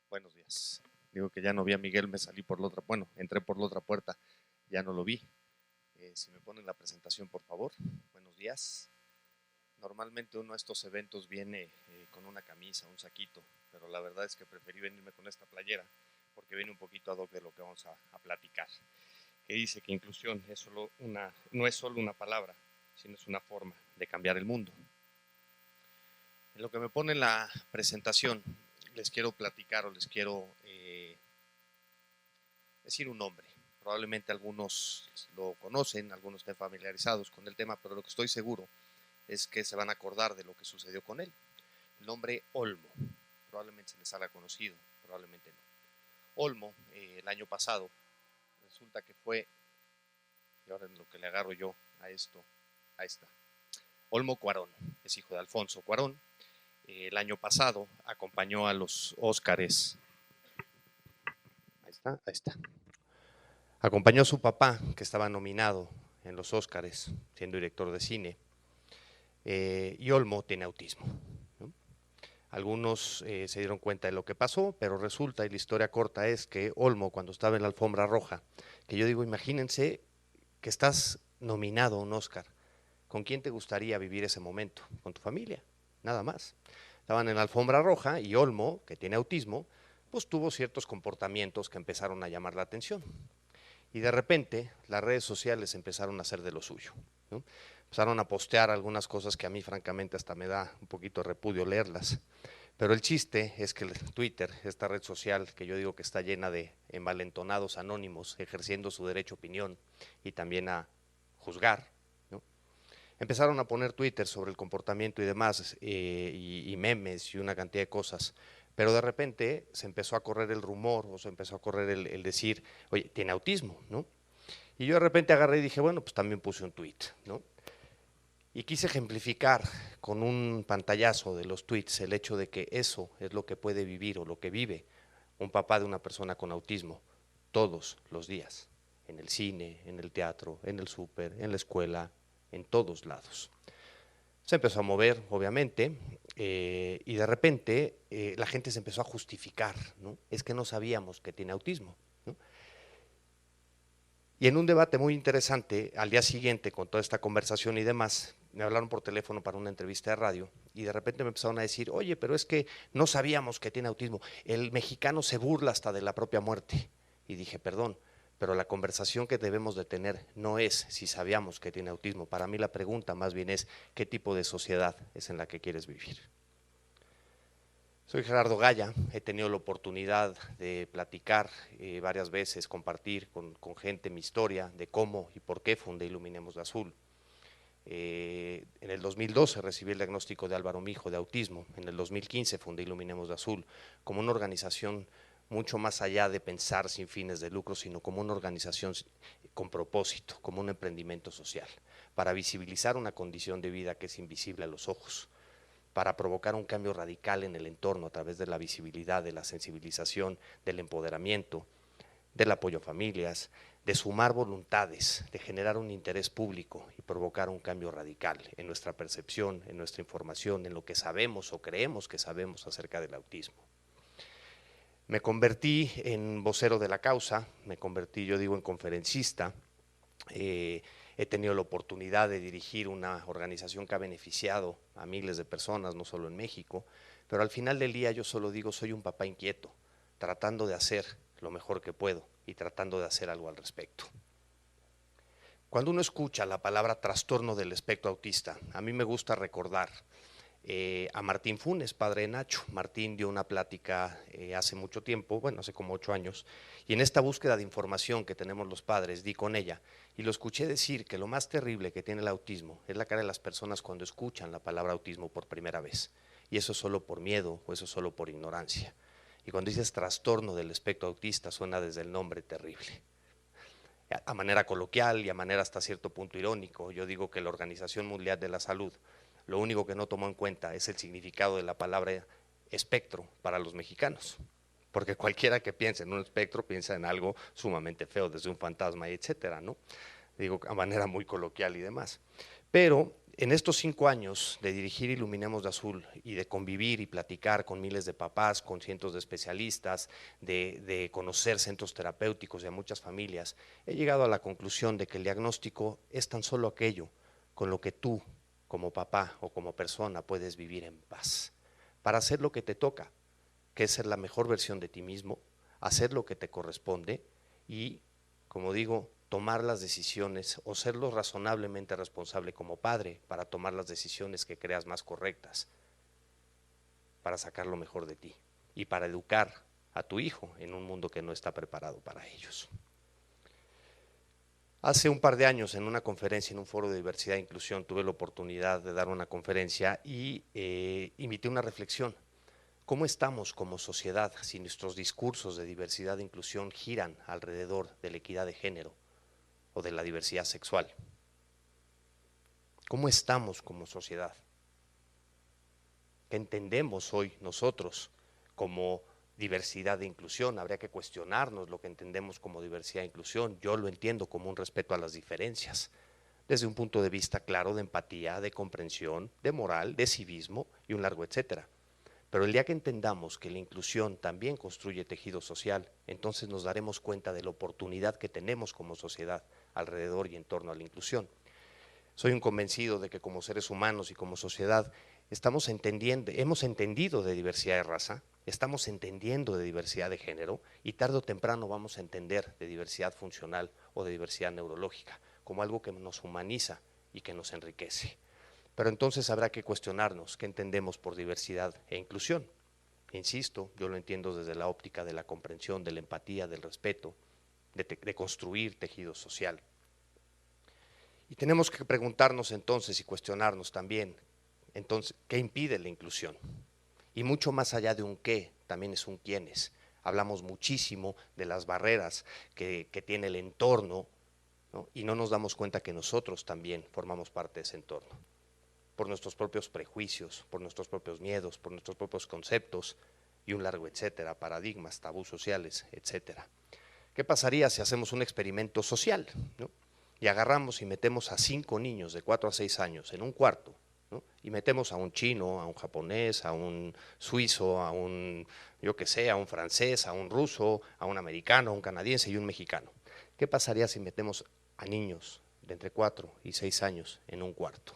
Buenos días. Digo que ya no vi a Miguel, me salí por la otra, bueno, entré por la otra puerta, ya no lo vi. Si me ponen la presentación, por favor. Buenos días. Normalmente uno a estos eventos viene con una camisa, un saquito, pero la verdad es que preferí venirme con esta playera porque viene un poquito ad hoc de lo que vamos a platicar. Que dice que inclusión es no es solo una palabra, sino es una forma de cambiar el mundo. En lo que me pone la presentación, les quiero platicar o les quiero decir un nombre. Probablemente algunos lo conocen, algunos estén familiarizados con el tema, pero lo que estoy seguro es que se van a acordar de lo que sucedió con él. El nombre Olmo, probablemente se les haga conocido, probablemente no. Olmo, el año pasado, resulta que fue, y ahora en lo que le agarro yo a esto, a esta. Olmo Cuarón, es hijo de Alfonso Cuarón. El año pasado acompañó a los Óscares. Ahí está, ahí está. Acompañó a su papá, que estaba nominado en los Óscares, siendo director de cine, y Olmo tiene autismo, ¿no? Algunos se dieron cuenta de lo que pasó, pero resulta, y la historia corta es que Olmo, cuando estaba en la alfombra roja, que yo digo, imagínense que estás nominado a un Óscar, ¿con quién te gustaría vivir ese momento? Con tu familia, nada más. Estaban en la alfombra roja y Olmo, que tiene autismo, pues tuvo ciertos comportamientos que empezaron a llamar la atención. Y de repente las redes sociales empezaron a hacer de lo suyo, ¿no? Empezaron a postear algunas cosas que a mí francamente hasta me da un poquito de repudio leerlas. Pero el chiste es que el Twitter, esta red social que yo digo que está llena de envalentonados anónimos ejerciendo su derecho a opinión y también a juzgar, ¿no? Empezaron a poner Twitter sobre el comportamiento y demás, y memes y una cantidad de cosas. Pero de repente se empezó a correr el rumor o se empezó a correr el decir, oye, tiene autismo, ¿no? Y yo de repente agarré y dije, bueno, pues también puse un tweet, ¿no? Y quise ejemplificar con un pantallazo de los tweets el hecho de que eso es lo que puede vivir o lo que vive un papá de una persona con autismo todos los días, en el cine, en el teatro, en el súper, en la escuela, en todos lados. Se empezó a mover, obviamente, y de repente la gente se empezó a justificar, ¿no? Es que no sabíamos que tiene autismo, ¿no? Y en un debate muy interesante, al día siguiente, con toda esta conversación y demás, me hablaron por teléfono para una entrevista de radio y de repente me empezaron a decir, oye, pero es que no sabíamos que tiene autismo, el mexicano se burla hasta de la propia muerte. Y dije, perdón, pero la conversación que debemos de tener no es si sabíamos que tiene autismo, para mí la pregunta más bien es qué tipo de sociedad es en la que quieres vivir. Soy Gerardo Gaya, he tenido la oportunidad de platicar varias veces, compartir con gente mi historia de cómo y por qué fundé Iluminemos de Azul. En el 2012 recibí el diagnóstico de Álvaro Mijo de autismo, en el 2015 fundé Iluminemos de Azul como una organización mucho más allá de pensar sin fines de lucro, sino como una organización con propósito, como un emprendimiento social, para visibilizar una condición de vida que es invisible a los ojos, para provocar un cambio radical en el entorno a través de la visibilidad, de la sensibilización, del empoderamiento, del apoyo a familias, de sumar voluntades, de generar un interés público y provocar un cambio radical en nuestra percepción, en nuestra información, en lo que sabemos o creemos que sabemos acerca del autismo. Me convertí en vocero de la causa, me convertí, yo digo, en conferencista. He tenido la oportunidad de dirigir una organización que ha beneficiado a miles de personas, no solo en México, pero al final del día yo solo digo, soy un papá inquieto, tratando de hacer lo mejor que puedo y tratando de hacer algo al respecto. Cuando uno escucha la palabra trastorno del espectro autista, a mí me gusta recordar a Martín Funes, padre de Nacho. Martín dio una plática hace mucho tiempo, bueno, hace como 8 años, y en esta búsqueda de información que tenemos los padres, di con ella, y lo escuché decir que lo más terrible que tiene el autismo es la cara de las personas cuando escuchan la palabra autismo por primera vez, y eso solo por miedo o eso solo por ignorancia. Y cuando dices trastorno del espectro autista suena desde el nombre terrible. A manera coloquial y a manera hasta cierto punto irónico, yo digo que la Organización Mundial de la Salud lo único que no tomó en cuenta es el significado de la palabra espectro para los mexicanos, porque cualquiera que piense en un espectro piensa en algo sumamente feo, desde un fantasma y etcétera, ¿no? Digo a manera muy coloquial y demás. Pero En estos 5 años de dirigir Iluminemos de Azul y de convivir y platicar con miles de papás, con cientos de especialistas, de conocer centros terapéuticos y a muchas familias, he llegado a la conclusión de que el diagnóstico es tan solo aquello con lo que tú, como papá o como persona, puedes vivir en paz, para hacer lo que te toca, que es ser la mejor versión de ti mismo, hacer lo que te corresponde y, como digo, tomar las decisiones o ser lo razonablemente responsable como padre para tomar las decisiones que creas más correctas, para sacar lo mejor de ti y para educar a tu hijo en un mundo que no está preparado para ellos. Hace un par de años, en una conferencia, en un foro de diversidad e inclusión, tuve la oportunidad de dar una conferencia y invité una reflexión. ¿Cómo estamos como sociedad si nuestros discursos de diversidad e inclusión giran alrededor de la equidad de género o de la diversidad sexual? ¿Cómo estamos como sociedad? ¿Qué entendemos hoy nosotros como diversidad e inclusión? Habría que cuestionarnos lo que entendemos como diversidad e inclusión. Yo lo entiendo como un respeto a las diferencias, desde un punto de vista claro de empatía, de comprensión, de moral, de civismo y un largo etcétera. Pero el día que entendamos que la inclusión también construye tejido social, entonces nos daremos cuenta de la oportunidad que tenemos como sociedad alrededor y en torno a la inclusión. Soy un convencido de que como seres humanos y como sociedad estamos entendiendo, hemos entendido de diversidad de raza, estamos entendiendo de diversidad de género y tarde o temprano vamos a entender de diversidad funcional o de diversidad neurológica como algo que nos humaniza y que nos enriquece. Pero entonces habrá que cuestionarnos qué entendemos por diversidad e inclusión. Insisto, yo lo entiendo desde la óptica de la comprensión, de la empatía, del respeto, de construir tejido social. Y tenemos que preguntarnos entonces y cuestionarnos también, entonces, ¿qué impide la inclusión? Y mucho más allá de un qué, también es un quiénes. Hablamos muchísimo de las barreras que tiene el entorno, ¿no? Y no nos damos cuenta que nosotros también formamos parte de ese entorno, por nuestros propios prejuicios, por nuestros propios miedos, por nuestros propios conceptos y un largo etcétera, paradigmas, tabús sociales, etcétera. ¿Qué pasaría si hacemos un experimento social, ¿no? Y agarramos y metemos a 5 niños de 4 a 6 años en un cuarto, ¿no? Y metemos a un chino, a un japonés, a un suizo, a un, yo que sé, a un francés, a un ruso, a un americano, a un canadiense y un mexicano? ¿Qué pasaría si metemos a niños de entre 4 y 6 años en un cuarto?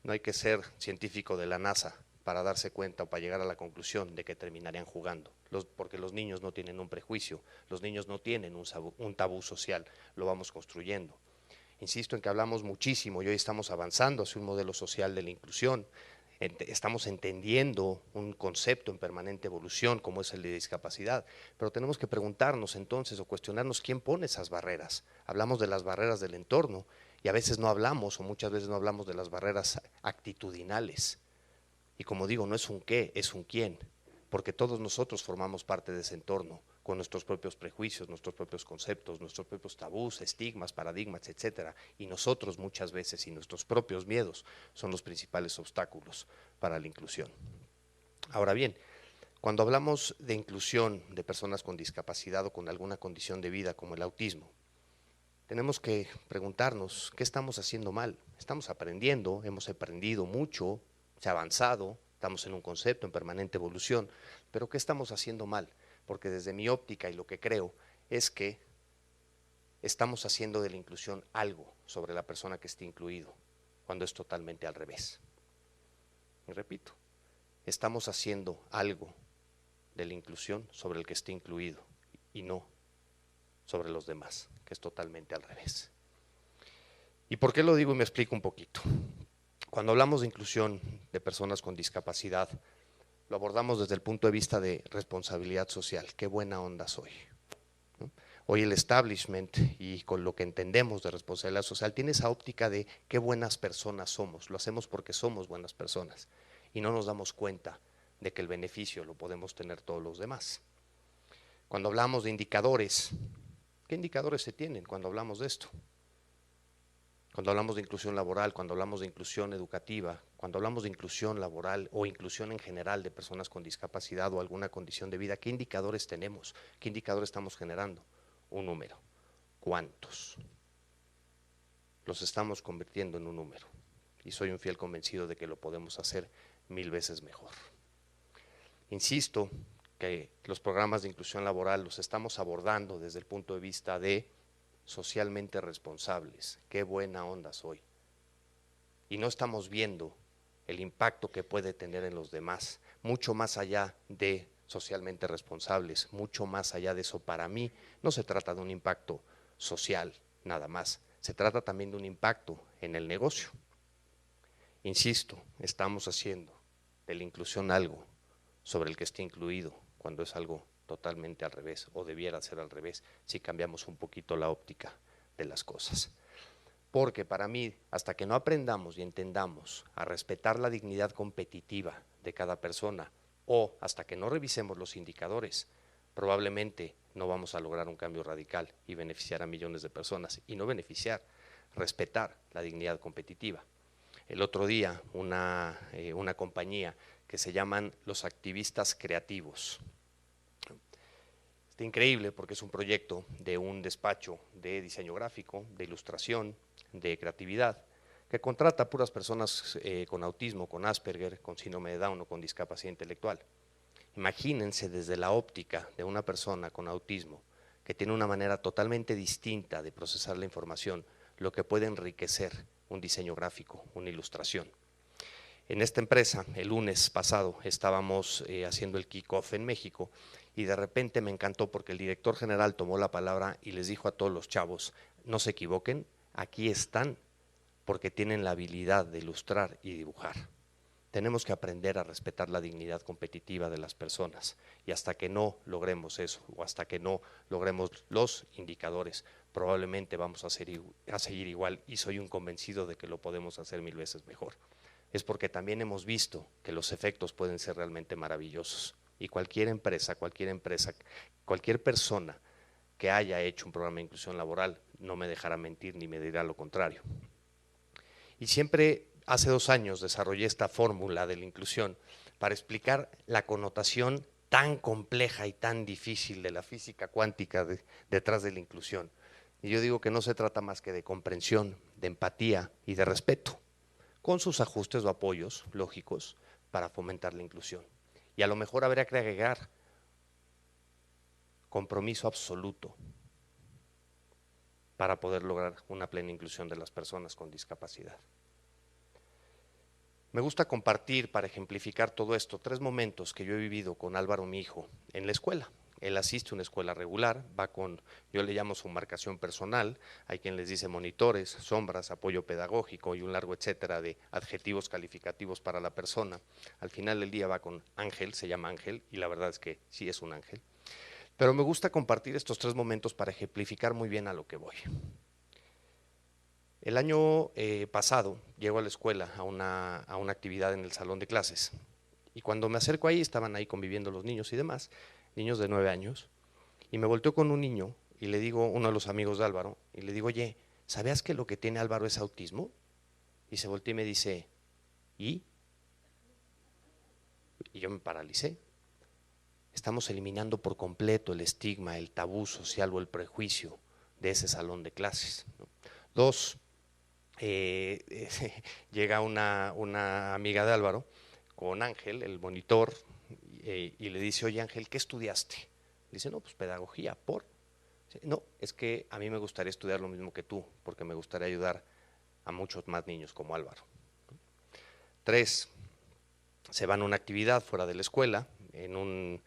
No hay que ser científico de la NASA para darse cuenta o para llegar a la conclusión de que terminarían jugando, porque los niños no tienen un prejuicio, los niños no tienen un tabú social, lo vamos construyendo. Insisto en que hablamos muchísimo y hoy estamos avanzando hacia un modelo social de la inclusión, estamos entendiendo un concepto en permanente evolución como es el de discapacidad, pero tenemos que preguntarnos entonces o cuestionarnos quién pone esas barreras. Hablamos de las barreras del entorno y a veces no hablamos o muchas veces no hablamos de las barreras actitudinales. Y como digo, no es un qué, es un quién, porque todos nosotros formamos parte de ese entorno, con nuestros propios prejuicios, nuestros propios conceptos, nuestros propios tabús, estigmas, paradigmas, etcétera. Y nosotros muchas veces y nuestros propios miedos son los principales obstáculos para la inclusión. Ahora bien, cuando hablamos de inclusión de personas con discapacidad o con alguna condición de vida como el autismo, tenemos que preguntarnos qué estamos haciendo mal. Estamos aprendiendo, hemos aprendido mucho, se ha avanzado, estamos en un concepto en permanente evolución, pero ¿qué estamos haciendo mal? Porque desde mi óptica y lo que creo es que estamos haciendo de la inclusión algo sobre la persona que esté incluido, cuando es totalmente al revés. Y repito, estamos haciendo algo de la inclusión sobre el que esté incluido y no sobre los demás, que es totalmente al revés. ¿Y por qué lo digo? Y me explico un poquito. Cuando hablamos de inclusión de personas con discapacidad, lo abordamos desde el punto de vista de responsabilidad social. Qué buena onda soy, ¿no? Hoy el establishment y con lo que entendemos de responsabilidad social tiene esa óptica de qué buenas personas somos. Lo hacemos porque somos buenas personas y no nos damos cuenta de que el beneficio lo podemos tener todos los demás. Cuando hablamos de indicadores, ¿qué indicadores se tienen cuando hablamos de esto? Cuando hablamos de inclusión laboral, cuando hablamos de inclusión educativa, cuando hablamos de inclusión laboral o inclusión en general de personas con discapacidad o alguna condición de vida, ¿qué indicadores tenemos? ¿Qué indicadores estamos generando? Un número. ¿Cuántos? los estamos convirtiendo en un número. Y soy un fiel convencido de que lo podemos hacer 1000 veces mejor. Insisto que los programas de inclusión laboral los estamos abordando desde el punto de vista de socialmente responsables. Qué buena onda soy. Y no estamos viendo el impacto que puede tener en los demás, mucho más allá de socialmente responsables, mucho más allá de eso. Para mí no se trata de un impacto social nada más, se trata también de un impacto en el negocio. Insisto, estamos haciendo de la inclusión algo sobre el que esté incluido, cuando es algo totalmente al revés, o debiera ser al revés, si cambiamos un poquito la óptica de las cosas. Porque para mí, hasta que no aprendamos y entendamos a respetar la dignidad competitiva de cada persona, o hasta que no revisemos los indicadores, probablemente no vamos a lograr un cambio radical y beneficiar a millones de personas, y no beneficiar, respetar la dignidad competitiva. El otro día una compañía que se llaman los activistas creativos. Está increíble porque es un proyecto de un despacho de diseño gráfico, de ilustración, de creatividad, que contrata a puras personas con autismo, con Asperger, con síndrome de Down o con discapacidad intelectual. Imagínense desde la óptica de una persona con autismo que tiene una manera totalmente distinta de procesar la información, lo que puede enriquecer un diseño gráfico, una ilustración. En esta empresa, el lunes pasado, estábamos haciendo el kickoff en México y de repente me encantó porque el director general tomó la palabra y les dijo a todos los chavos, no se equivoquen, aquí están porque tienen la habilidad de ilustrar y dibujar. Tenemos que aprender a respetar la dignidad competitiva de las personas y hasta que no logremos eso o hasta que no logremos los indicadores, probablemente vamos a seguir igual y soy un convencido de que lo podemos hacer 1000 veces mejor. Es porque también hemos visto que los efectos pueden ser realmente maravillosos y cualquier empresa, cualquier persona que haya hecho un programa de inclusión laboral no me dejará mentir ni me dirá lo contrario. Y siempre, hace 2 años, desarrollé esta fórmula de la inclusión para explicar la connotación tan compleja y tan difícil de la física cuántica detrás de la inclusión. Y yo digo que no se trata más que de comprensión, de empatía y de respeto, con sus ajustes o apoyos lógicos para fomentar la inclusión. Y a lo mejor habría que agregar compromiso absoluto para poder lograr una plena inclusión de las personas con discapacidad. Me gusta compartir, para ejemplificar todo esto, 3 momentos que yo he vivido con Álvaro, mi hijo, en la escuela. Él asiste a una escuela regular, va con, yo le llamo su marcación personal, hay quien les dice monitores, sombras, apoyo pedagógico y un largo etcétera de adjetivos calificativos para la persona. Al final del día va con Ángel, se llama Ángel, y la verdad es que sí es un ángel. Pero me gusta compartir estos 3 momentos para ejemplificar muy bien a lo que voy. El año pasado llego a la escuela a una actividad en el salón de clases y cuando me acerco ahí estaban ahí conviviendo los niños y demás, niños de 9 años, y me volteo con un niño y le digo, uno de los amigos de Álvaro, y le digo, oye, ¿sabías que lo que tiene Álvaro es autismo? Y se voltea y me dice, ¿y? Y yo me paralicé. Estamos eliminando por completo el estigma, el tabú social o el prejuicio de ese salón de clases, ¿no? 2, llega una amiga de Álvaro con Ángel, el monitor, y le dice, oye Ángel, ¿qué estudiaste? Dice, no, pues pedagogía, ¿por? Dice, no, es que a mí me gustaría estudiar lo mismo que tú, porque me gustaría ayudar a muchos más niños como Álvaro. 3, se van a una actividad fuera de la escuela, no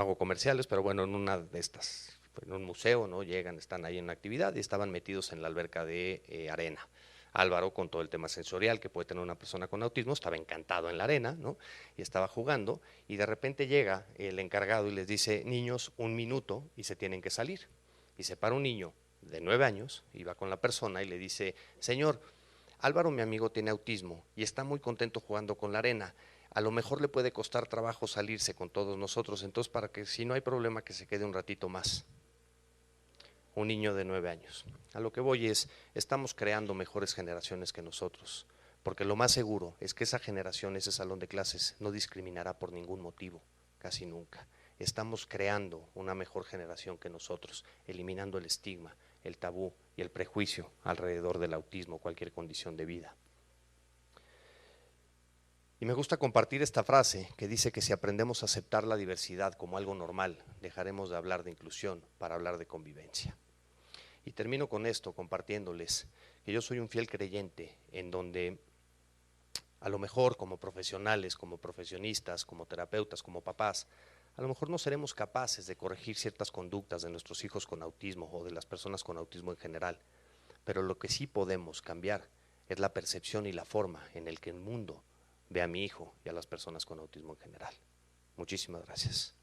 hago comerciales, pero bueno, en una de estas, en un museo, ¿no? Llegan, están ahí en una actividad y estaban metidos en la alberca de arena. Álvaro, con todo el tema sensorial que puede tener una persona con autismo, estaba encantado en la arena, ¿no? Y estaba jugando, y de repente llega el encargado y les dice, niños, 1 minuto y se tienen que salir. Y se para un niño de 9 años, y va con la persona y le dice, señor, Álvaro, mi amigo, tiene autismo y está muy contento jugando con la arena. A lo mejor le puede costar trabajo salirse con todos nosotros, entonces para que si no hay problema que se quede un ratito más. Un niño de 9 años. A lo que voy es, estamos creando mejores generaciones que nosotros, porque lo más seguro es que esa generación, ese salón de clases, no discriminará por ningún motivo, casi nunca. Estamos creando una mejor generación que nosotros, eliminando el estigma, el tabú y el prejuicio alrededor del autismo, cualquier condición de vida. Y me gusta compartir esta frase que dice que si aprendemos a aceptar la diversidad como algo normal, dejaremos de hablar de inclusión para hablar de convivencia. Y termino con esto, compartiéndoles que yo soy un fiel creyente en donde a lo mejor como profesionales, como profesionistas, como terapeutas, como papás, a lo mejor no seremos capaces de corregir ciertas conductas de nuestros hijos con autismo o de las personas con autismo en general, pero lo que sí podemos cambiar es la percepción y la forma en el que el mundo ve a mi hijo y a las personas con autismo en general. Muchísimas gracias.